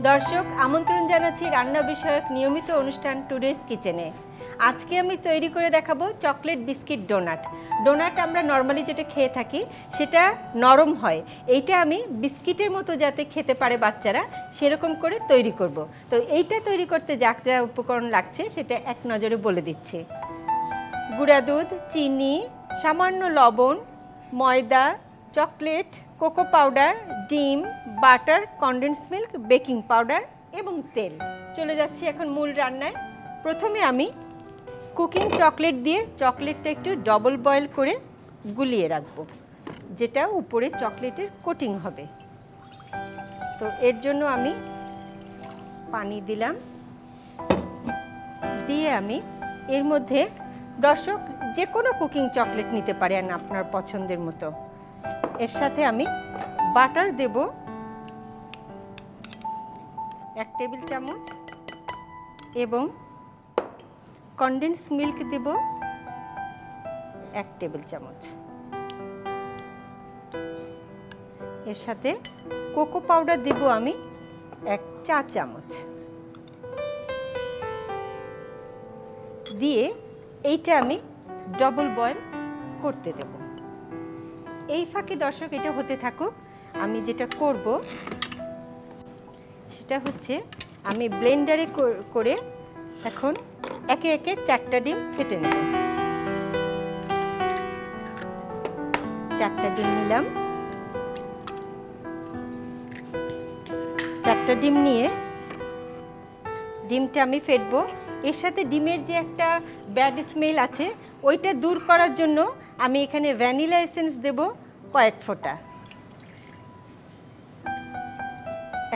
দর্শক আমন্ত্রণ জানাচ্ছি রান্না বিষয়ক নিয়মিত অনুষ্ঠান টুডেস কিচেনে। আজকে আমি তৈরি করে দেখাবো চকলেট বিস্কিট ডোনাট। ডোনাট আমরা নর্মালি যেটা খেয়ে থাকি সেটা নরম হয়, এইটা আমি বিস্কিটের মতো যাতে খেতে পারে বাচ্চারা সেরকম করে তৈরি করব। তো এইটা তৈরি করতে যা যা উপকরণ লাগছে সেটা এক নজরে বলে দিচ্ছি। গুঁড়া দুধ, চিনি, সামান্য লবণ, ময়দা, চকলেট, কোকো পাউডার, ডিম, butter, condense milk, baking powder এবং তেল। চলে যাচ্ছি এখন মূল রান্নায়। প্রথমে আমি কুকিং চকলেট দিয়ে চকলেটটা একটু ডবল বয়েল করে গুলিয়ে রাখবো, যেটা উপরে চকলেটের কোটিং হবে। তো এর জন্য আমি পানি দিলাম, দিয়ে আমি এর মধ্যে দর্শক যে কোনো কুকিং চকলেট নিতে পারেন আপনার পছন্দের মতো। এর সাথে আমি বাটার দেব 1 টেবিল চামচ এবং কনডেন্স মিল্ক দেব 1 টেবিল চামচ। এর সাথে কোকো পাউডার দেব আমি 1 চা চামচ। দিয়ে এইটা আমি ডবল বয়েল করতে দেব। এই ফাঁকে দর্শক এটা হতে থাকুক, আমি যেটা করব সেটা হচ্ছে আমি ব্লেন্ডারে করে এখন একে একে 4টা ডিম ফেটে নেব। 4টা ডিম নিলাম। 4টা ডিম নিয়ে ডিমটা আমি ফেটবো। এর সাথে ডিমের যে একটা ব্যাড স্মেল আছে ওইটা দূর করার জন্য আমি এখানে ভ্যানিলা এসেন্স দেব কয়েক ফোঁটা।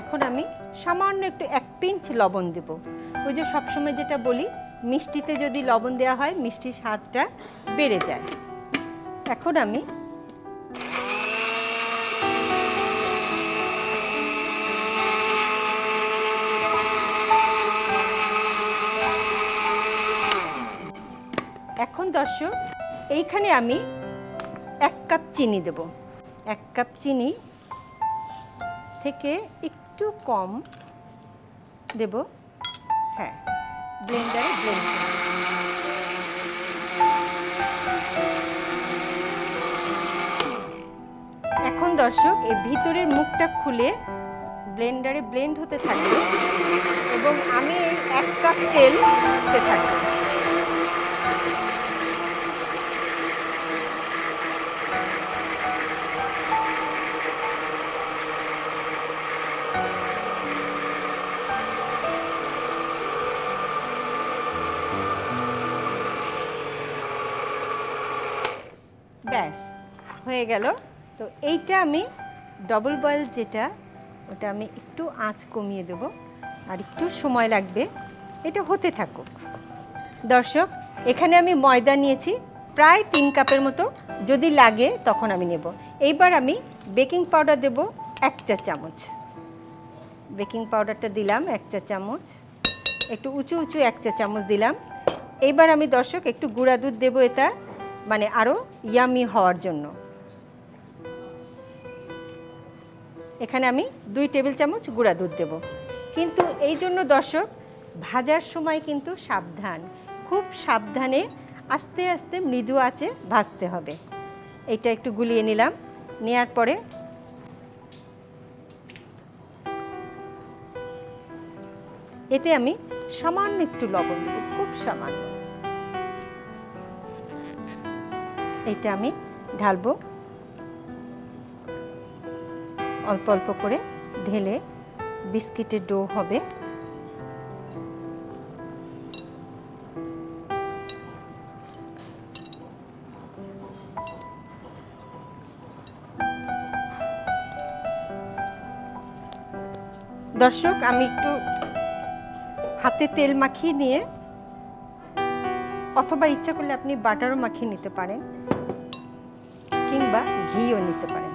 এখন আমি সামান্য একটু 1 পিঞ্চ লবণ দেব। ওই যে সবসময় যেটা বলি, মিষ্টিতে যদি লবণ দেওয়া হয় মিষ্টির স্বাদটা বেড়ে যায়। এখন আমি দর্শক এইখানে আমি 1 কাপ চিনি দেব। 1 কাপ চিনি থেকে একটু কম দেব। হ্যাঁ, ব্লেন্ডারে ব্লেন্ড। এখন দর্শক এই ভিতরের মুখটা খুলে ব্লেন্ডারে ব্লেন্ড হতে থাকবে এবং আমি এই 1 কাপ তেল দিতে থাকবো। ব্যাস হয়ে গেল। তো এইটা আমি ডবল বয়েল যেটা, ওটা আমি একটু আঁচ কমিয়ে দেব, আর একটু সময় লাগবে, এটা হতে থাকুক। দর্শক এখানে আমি ময়দা নিয়েছি প্রায় 3 কাপের মতো, যদি লাগে তখন আমি নেব। এইবার আমি বেকিং পাউডার দেব 1 চা চামচ। বেকিং পাউডারটা দিলাম 1 চা চামচ, একটু উঁচু উঁচু 1 চা চামচ দিলাম। এইবার আমি দর্শক একটু গুঁড়া দুধ দেব, এটা মানে আরও ইয়ামি হওয়ার জন্য। এখানে আমি 2 টেবিল চামচ গুঁড়া দুধ দেব। কিন্তু এই জন্য দর্শক ভাজার সময় কিন্তু সাবধান, খুব সাবধানে আস্তে আস্তে মৃদু আঁচে ভাজতে হবে। এটা একটু গুলিয়ে নিলাম। নেয়ার পরে এতে আমি সামান্য একটু লবণ দেব, খুব সামান্য। এটা আমি ঢালবো, অল্প অল্প করে ঢেলে বিস্কিটের ডো হবে। দর্শক আমি একটু হাতে তেল মাখিয়ে নিয়ে, অথবা ইচ্ছা করলে আপনি বাটারও মাখিয়ে নিতে পারেন কিংবা ঘিও নিতে পারেন।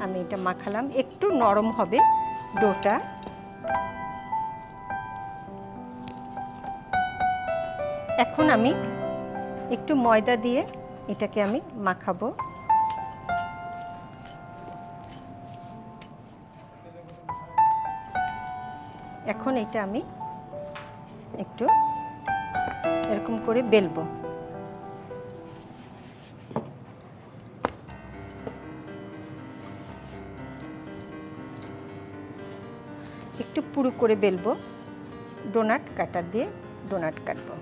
আমি এটা মাখালাম, একটু নরম হবে ডোটা। এখন আমি একটু ময়দা দিয়ে এটাকে আমি মাখাবো। এখন এটা আমি একটু এরকম করে বেলবো। একটু পুরু করে বেলবো, ডোনাট কাটার দিয়ে ডোনাট কাটবো।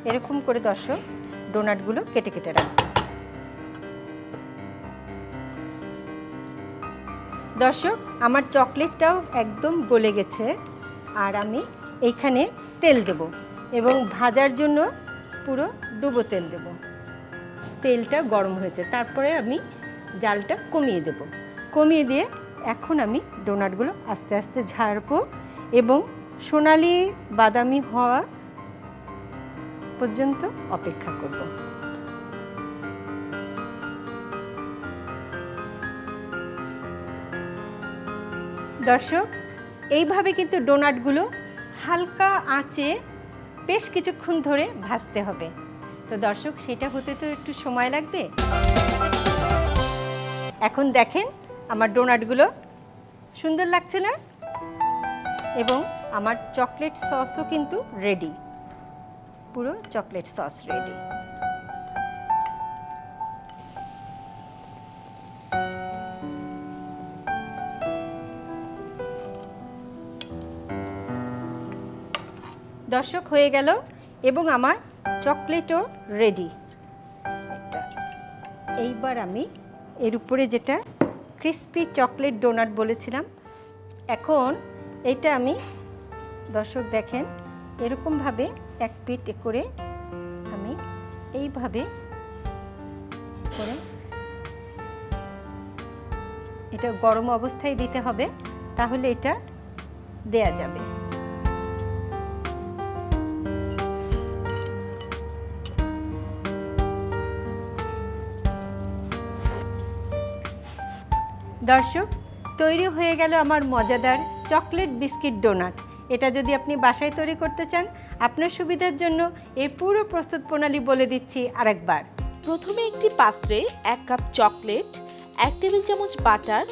এরকম করে দর্শক ডোনাটগুলো কেটে কেটে রাখবো। দর্শক আমার চকলেটটাও একদম গলে গেছে, আর আমি এইখানে তেল দেব এবং ভাজার জন্য পুরো ডুবো তেল দেব। তেলটা গরম হয়েছে, তারপরে আমি জালটা কমিয়ে দেব। কমিয়ে দিয়ে এখন আমি ডোনাটগুলো আস্তে আস্তে ঝাড়বো এবং সোনালি বাদামি হওয়া পর্যন্ত অপেক্ষা করব। দর্শক এইভাবে কিন্তু ডোনাটগুলো হালকা আঁচে বেশ কিছুক্ষণ ধরে ভাজতে হবে। তো দর্শক সেটা হতে তো একটু সময় লাগবে। এখন দেখেন আমার ডোনাটগুলো সুন্দর লাগছে না? এবং আমার চকলেট সসও কিন্তু রেডি, পুরো চকলেট সস রেডি। দর্শক হয়ে গেল এবং আমার চকলেটও রেডি। এইবার আমি এর উপরে যেটা ক্রিস্পি চকলেট ডোনাট বলেছিলাম, এখন এইটা আমি দর্শক দেখেন এরকমভাবে এক পিঠ করে আমি এইভাবে করে, এটা গরম অবস্থায় দিতে হবে, তাহলে এটা দেয়া যাবে। দর্শক তৈরি হয়ে গেল আমার মজাদার চকলেট বিস্কিট ডোনাট। এটা যদি আপনি বাসায় তৈরি করতে চান, আপনার সুবিধার জন্য এর পুরো প্রস্তুত প্রণালী বলে দিচ্ছি আরেকবার। প্রথমে একটি পাত্রে 1 কাপ চকলেট, 1 টেবিল চামচ বাটার,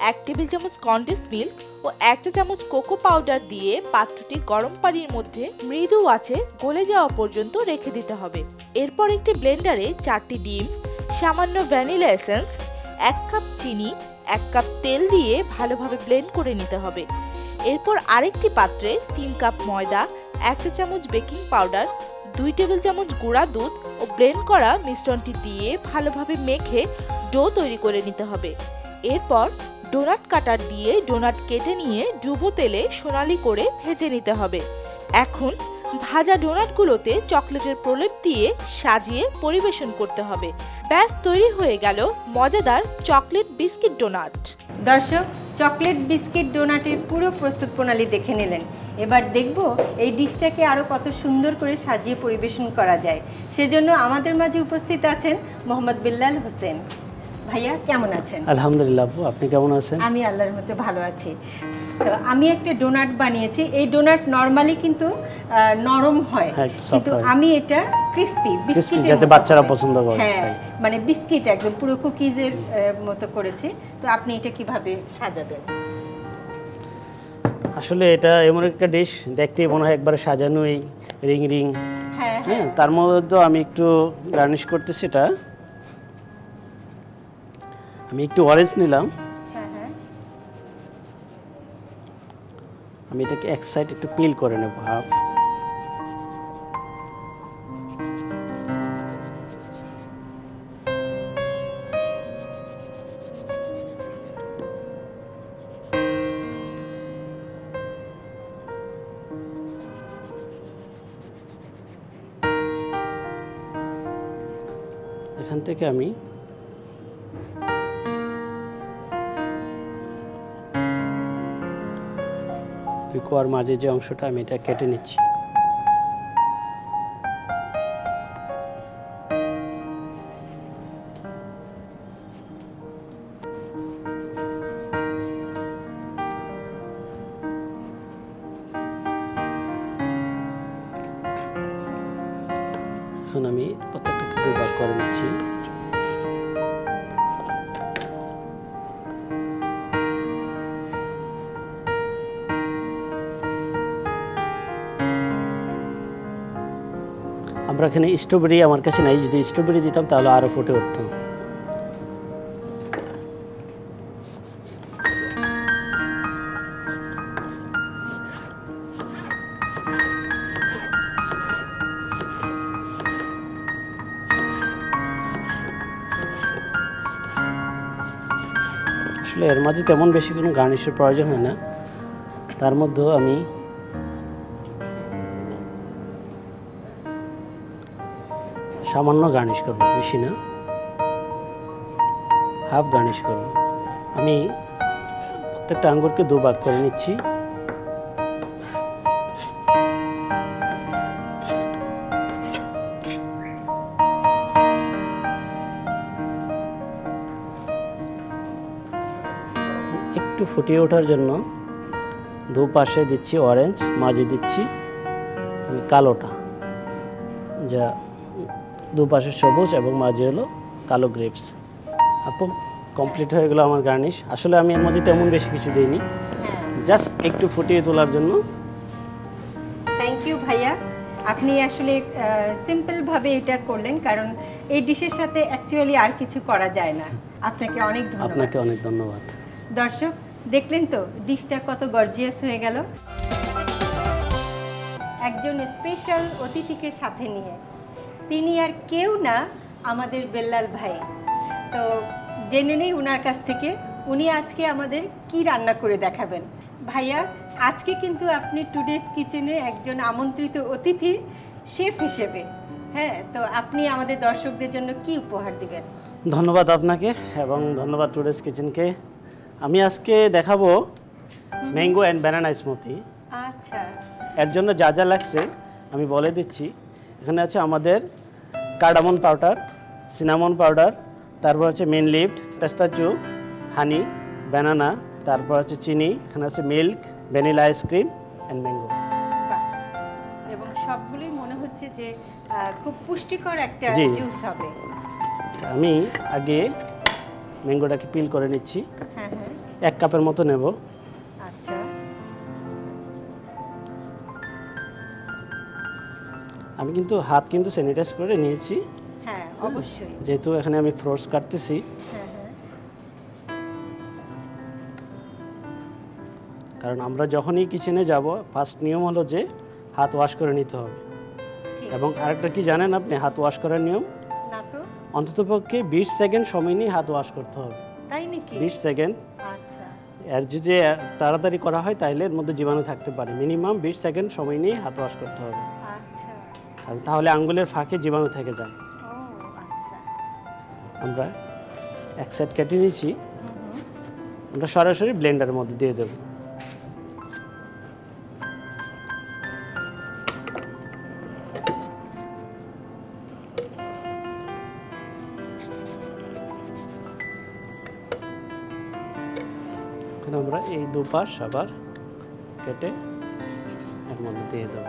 1 টেবিল চামচ কনডেন্স মিল্ক ও 1 চা চামচ কোকো পাউডার দিয়ে পাত্রটি গরম পানির মধ্যে মৃদু আঁচে গলে যাওয়া পর্যন্ত রেখে দিতে হবে। এরপর একটি ব্লেন্ডারে 4টি ডিম, সামান্য ভ্যানিলা এসেন্স, 1 কাপ চিনি, 1 কাপ তেল দিয়ে ভালোভাবে ব্লেন্ড করে নিতে হবে। এরপর আরেকটি পাত্রে 3 কাপ ময়দা, 1 চা চামচ বেকিং পাউডার, 2 টেবিল চামচ গুঁড়া দুধ ও ব্লেন্ড করা মিশ্রণটি দিয়ে ভালোভাবে মেখে ডো তৈরি করে নিতে হবে। এরপর ডোনাট কাটার দিয়ে ডোনাট কেটে নিয়ে ডুবো তেলে সোনালি করে ভেজে নিতে হবে। এখন ভাজা ডোনাটগুলোতে চকলেটের প্রলেপ দিয়ে সাজিয়ে পরিবেশন করতে হবে। ব্যাস তৈরি হয়ে গেল মজাদার চকলেট বিস্কিট ডোনাট। দর্শক চকলেট বিস্কিট ডোনাটের পুরো প্রস্তুত প্রণালী দেখে নিলেন। এবার দেখব এই ডিশটাকে আরও কত সুন্দর করে সাজিয়ে পরিবেশন করা যায়। সেজন্য আমাদের মাঝে উপস্থিত আছেন মোহাম্মদ বিল্লাল হোসেন। ভাইয়া কেমন আছেন? আলহামদুলিল্লাহ, আপনি কেমন আছেন? আমি আল্লাহর মতে ভালো আছি। তো আমি একটা ডোনাট বানিয়েছি। এই ডোনাট নরমালি কিন্তু নরম হয়, কিন্তু আমি এটা ক্রিস্পি বিস্কিট যাতে বাচ্চারা পছন্দ করে, হ্যাঁ মানে বিস্কিট একদম পুরো কুকিজের মতো করেছি। তো আপনি এটা কিভাবে সাজাবেন? আসলে এটা এমন একটা ডিশ, দেখতেই মনে হয় একবারে সাজানোই, রিং রিং। হ্যাঁ, তার মধ্যে আমি একটু গার্নিশ করতেছি। এটা আমি একটু অরেঞ্জ নিলাম, আমি এটাকে এক সাইড একটু পিল করে নেব হাফ। এখান থেকে আমি কোয়ার মাঝে যে অংশটা আমি এটা কেটে নিচ্ছি। এখন আমি প্রত্যেকটাকে দুবার করে নিচ্ছি। তারপর এখানে স্ট্রবেরি আমার কাছে নাই, যদি স্ট্রবেরি দিতাম তাহলে আরও ফুটে উঠত। আসলে এর মাঝে তেমন বেশি কোনো গার্নিশের প্রয়োজন হয় না, তার মধ্যেও আমি সামান্য গার্নিশ করব, বেশি না, হাফ গার্নিশ করব। আমি প্রত্যেকটা আঙ্গুরকে 2 ভাগ করে নিচ্ছি। একটু ফুটিয়ে ওঠার জন্য দুপাশে দিচ্ছি অরেঞ্জ, মাঝে দিচ্ছি আমি কালোটা, যা দুপাশে সবুজ এবং মাঝে হলো কালো গ্রেপস। আপু কমপ্লিট হয়ে গেল আমার গার্নিশ। আসলে আমি এর মধ্যে তেমন বেশি কিছু দিইনি, জাস্ট একটু ফুটিয়ে তোলার জন্য। থ্যাংক ইউ ভাইয়া, আপনি আসলে সিম্পলভাবে এটা করলেন, কারণ এই ডিশের সাথে অ্যাকচুয়ালি আর কিছু করা যায় না। আপনাকে অনেক ধন্যবাদ। আপনাকে অনেক ধন্যবাদ। দর্শক দেখলেন তো ডিশটা কত গর্জিয়াস হয়ে গেল, একজন স্পেশাল অতিথিকে সাথে নিয়ে। তিনি আর কেউ না, আমাদের বেল্লাল ভাই। তো জেনে নেই ওনার কাছ থেকে উনি আজকে আমাদের কি রান্না করে দেখাবেন। ভাইয়া, আজকে কিন্তু আপনি টুডেস কিচেনে একজন আমন্ত্রিত অতিথি শেফ হিসেবে, হ্যাঁ, তো আপনি আমাদের দর্শকদের জন্য কি উপহার দিবেন? ধন্যবাদ আপনাকে এবং ধন্যবাদ টুডেস কিচেনকে। আমি আজকে দেখাবো ম্যাঙ্গো অ্যান্ড ব্যানানা স্মুথি। আচ্ছা, এর জন্য যা যা লাগছে আমি বলে দিচ্ছি। এখানে আছে আমাদের কার্ডামন পাউডার, সিনামন পাউডার, তারপর আছে মেন লিফট, পেস্তাচু, হানি, ব্যানানা, তারপর আছে চিনি, এখানে আছে milk, vanilla ice cream and mango. বাহ, এবং সবগুলোই মনে হচ্ছে যে খুব পুষ্টিকর একটা জি। জুস হবে। আমি আগে ম্যাঙ্গোটাকে পিল করে নিচ্ছি। হ্যাঁ হ্যাঁ, 1 কাপের মতো নেব। আচ্ছা, আমি কিন্তু হাত কিন্তু স্যানিটাইজ করে নিয়েছি, হ্যাঁ অবশ্যই। যেহেতু এখানে আমি ফ্রুটস কাটতেছি। হ্যাঁ হ্যাঁ, কারণ আমরা যখনই কিচেনে যাব ফার্স্ট নিয়ম হলো যে হাত ওয়াশ করে নিতে হবে। ঠিক। এবং আরেকটা কি জানেন আপনি হাত ওয়াশ করার নিয়ম? না তো, অন্ততপক্ষে 20 সেকেন্ড সময় নিয়ে হাত ওয়াশ করতে হবে। তাই নাকি? 20 সেকেন্ড। আচ্ছা, আর যদি তাড়াতাড়ি করা হয় তাহলে এর মধ্যে জীবাণু থাকতে পারে। মিনিমাম 20 সেকেন্ড সময় নিয়ে হাত ওয়াশ করতে হবে, আচ্ছা, তাহলে আঙ্গুলের ফাঁকে জীবাণু থেকে যায়। ও আচ্ছা। আমরা এক সাইড কেটে নিয়েছি, আমরা সরাসরি ব্লেন্ডারের মধ্যে দিয়ে দেব। এখন আমরা এই দুপাশ আবার কেটে এর মধ্যে দিয়ে দেব।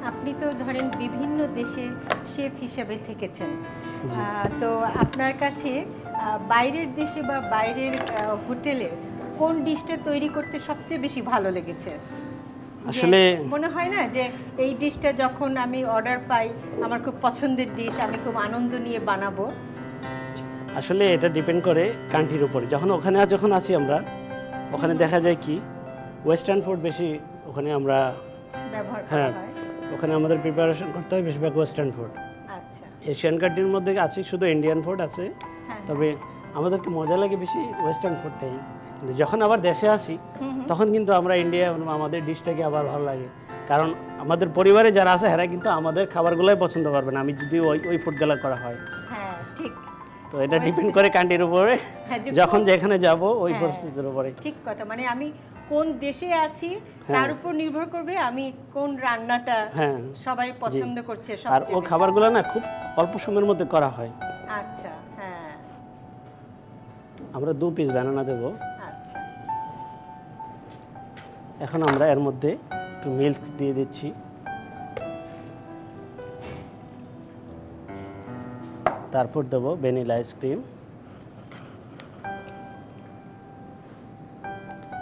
আপনি তো ধরেন বিভিন্ন দেশের শেফ হিসেবে থেকেছেন, তো আপনার কাছে বাইরের দেশে বা বাইরের হোটেলে কোন ডিশটা তৈরি করতে সবচেয়ে বেশি ভালো লেগেছে? আসলে মনে হয় না যে এই ডিশটা যখন আমি অর্ডার পাই আমার খুব পছন্দের ডিশ, আমি খুব আনন্দ নিয়ে বানাবো। আসলে এটা ডিপেন্ড করে কান্ট্রির উপরে। যখন আসি আমরা, ওখানে দেখা যায় কি ওয়েস্টার্ন ফুড বেশি ওখানে আমরা ব্যবহার করা হ্যাঁ, হয়। ওখানে আমাদের প্রিপারেশন করতে হয় বেশিরভাগ ওয়েস্টার্ন ফুড। আচ্ছা, এশিয়ান কান্ট্রির মধ্যে আছে শুধু ইন্ডিয়ান ফুড আছে, তবে আমাদেরকে মজা লাগে বেশি ওয়েস্টার্ন ফুডটাই। কিন্তু যখন আবার দেশে আসি তখন কিন্তু আমরা ইন্ডিয়া আমাদের ডিশটাকে আবার ভালো লাগে, কারণ আমাদের পরিবারে যারা আছে এরা কিন্তু আমাদের খাবারগুলোই পছন্দ করবে না আমি যদি ওই ফুডগুলো করা হয়। হ্যাঁ ঠিক। তো এটা ডিপেন্ড করে কান্ট্রির উপরে, যখন যেখানে যাব ওই হ্যাঁ, পরিস্থিতির উপরে। ঠিক কথা, মানে আমি কোন দেশে আছি তার উপর নির্ভর করবে আমি কোন রান্নাটা হ্যাঁ, সবাই পছন্দ করছে আর সবচেয়ে ও বেশি। খাবারগুলো না খুব অল্প সময়ের মধ্যে করা হয়। আচ্ছা, হ্যাঁ, আমরা 2 পিস বানানা দেব। আচ্ছা, এখন আমরা এর মধ্যে একটু মিল্ক দিয়ে দিচ্ছি, তারপর দেব ভ্যানিলা আইসক্রিম।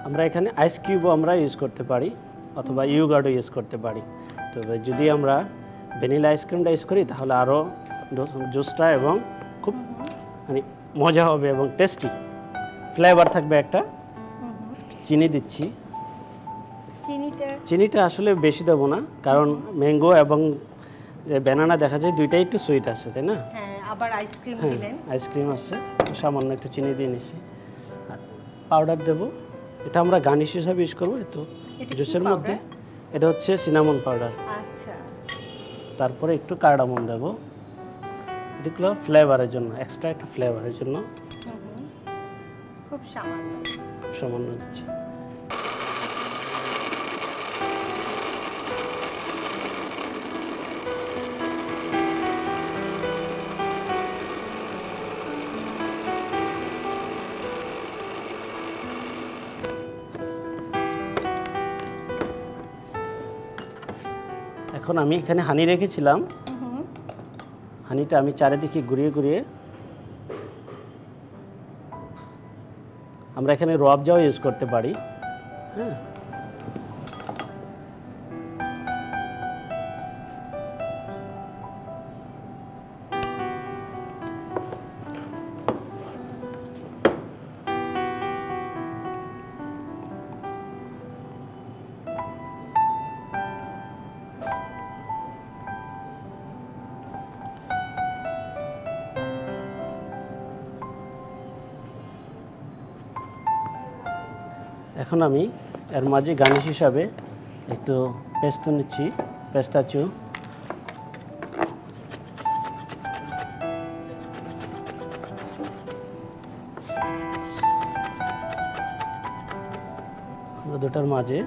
আমরা এখানে আইস কিউবও আমরা ইউজ করতে পারি অথবা ইয়োগার্টও ইউজ করতে পারি। তবে যদি আমরা ভ্যানিলা আইসক্রিমটা ইউজ করি তাহলে আরও জুসটা এবং খুব মানে মজা হবে এবং টেস্টি ফ্লেভার থাকবে একটা। চিনি দিচ্ছি। চিনিটা আসলে বেশি দেবো না, কারণ ম্যাঙ্গো এবং ব্যানানা দেখা যায় দুইটাই একটু সুইট আছে, তাই না? হ্যাঁ, আবার আইসক্রিম দিলেন। আইসক্রিম আছে, সামান্য একটু চিনি দিয়ে নিচ্ছি। আর পাউডার দেব, এটা আমরা গার্নিশ হিসাবে ইউজ করবো। তো জুসের মধ্যে এটা হচ্ছে সিনামন পাউডার। আচ্ছা। তারপরে একটু কার্ডামন দেব, এগুলো ফ্লেভারের জন্য, এক্সট্রা একটা ফ্লেভারের জন্য। খুব সামান্য দিচ্ছি। এখন আমি এখানে হানি রেখেছিলাম, হানিটা আমি চারিদিকে ঘুরিয়ে ঘুরিয়ে, আমরা এখানে রুয়াবজাও ইউজ করতে পারি। হ্যাঁ, এখন আমি এর মাঝে গার্নিশ হিসাবে একটু পেস্তো নিচ্ছি, পেস্তাচু। আমরা দুটার মাঝে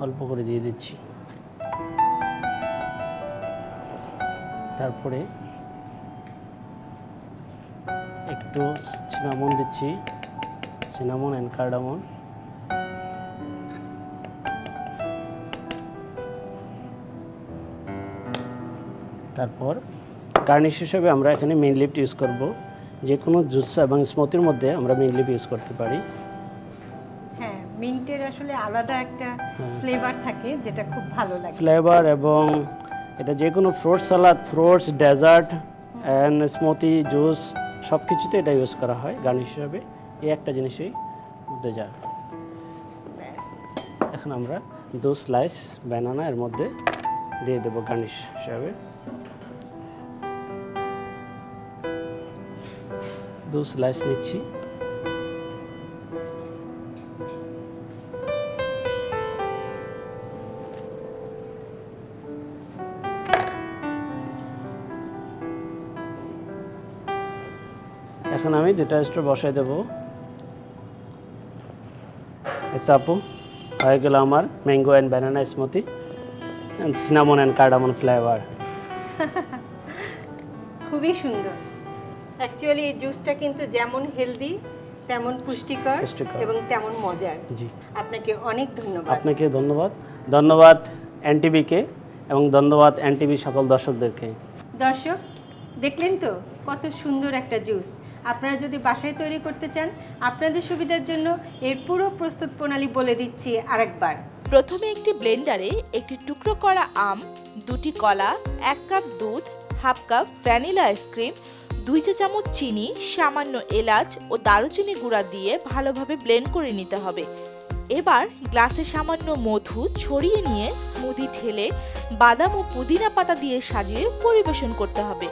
অল্প করে দিয়ে দিচ্ছি। তারপরে একটু সিনামন দিচ্ছি, সিনামন অ্যান্ড কার্ডামন। তারপর গার্নিশ হিসেবে আমরা এখানে মেন লিফ ইউজ করব। যে কোনো জুস এবং স্মুথির মধ্যে আমরা মেন লিফ ইউজ করতে পারি। হ্যাঁ, মিন্টের আসলে আলাদা একটা ফ্লেভার থাকে যেটা খুব ভালো লাগে। ফ্লেভার, এবং এটা যে কোনো fruit salad, fruits, dessert and smoothie, juice সব কিছুতে এটা ইউজ করা হয় গার্নিশ হিসাবে। এই একটা জিনিসই মধ্যে যায়। এখন আমরা 2 স্লাইস ব্যানানা এর মধ্যে দিয়ে দেবো গার্নিশ হিসাবে। 2 স্লাইস নিচ্ছি। এখন আমি 2টা স্ট্র বসাই দেবো। এতো আপু হয়ে গেল আমার mango and banana smoothie and cinnamon and cardamom flavour. খুবই সুন্দর। অ্যাকচুয়ালি এই জুসটা কিন্তু যেমন হেলদি তেমন পুষ্টিকর এবং তেমন মজার। জি, আপনাকে অনেক ধন্যবাদ। আপনাকে ধন্যবাদ। ধন্যবাদ এনটিভিকে এবং ধন্যবাদ এনটিভি সকল দর্শকদেরকে। দর্শক দেখলেন তো কত সুন্দর একটা জুস। আপনারা যদি বাসায় তৈরি করতে চান, আপনাদের সুবিধার জন্য এর পুরো প্রস্তুত প্রণালী বলে দিচ্ছি আরেকবার। প্রথমে একটি ব্লেন্ডারে একটি টুকরো করা আম, 2টি কলা, 1 কাপ দুধ, হাফ কাপ ভ্যানিলা আইসক্রিম, 2 চা চামচ চিনি, সামান্য এলাচ ও দারুচিনি গুঁড়া দিয়ে ভালোভাবে ব্লেন্ড করে নিতে হবে। এবার গ্লাসে সামান্য মধু ছড়িয়ে নিয়ে স্মুদি ঢেলে বাদাম ও পুদিনা পাতা দিয়ে সাজিয়ে পরিবেশন করতে হবে।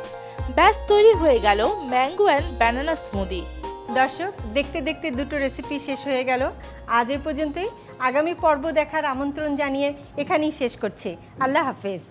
ব্যাস তৈরি হয়ে গেল ম্যাঙ্গো অ্যান্ড ব্যানানা স্মুদি। দর্শক দেখতে দেখতে দুটো রেসিপি শেষ হয়ে গেল। আজ এ পর্যন্তই। আগামী পর্ব দেখার আমন্ত্রণ জানিয়ে এখানেই শেষ করছি। আল্লাহ হাফেজ।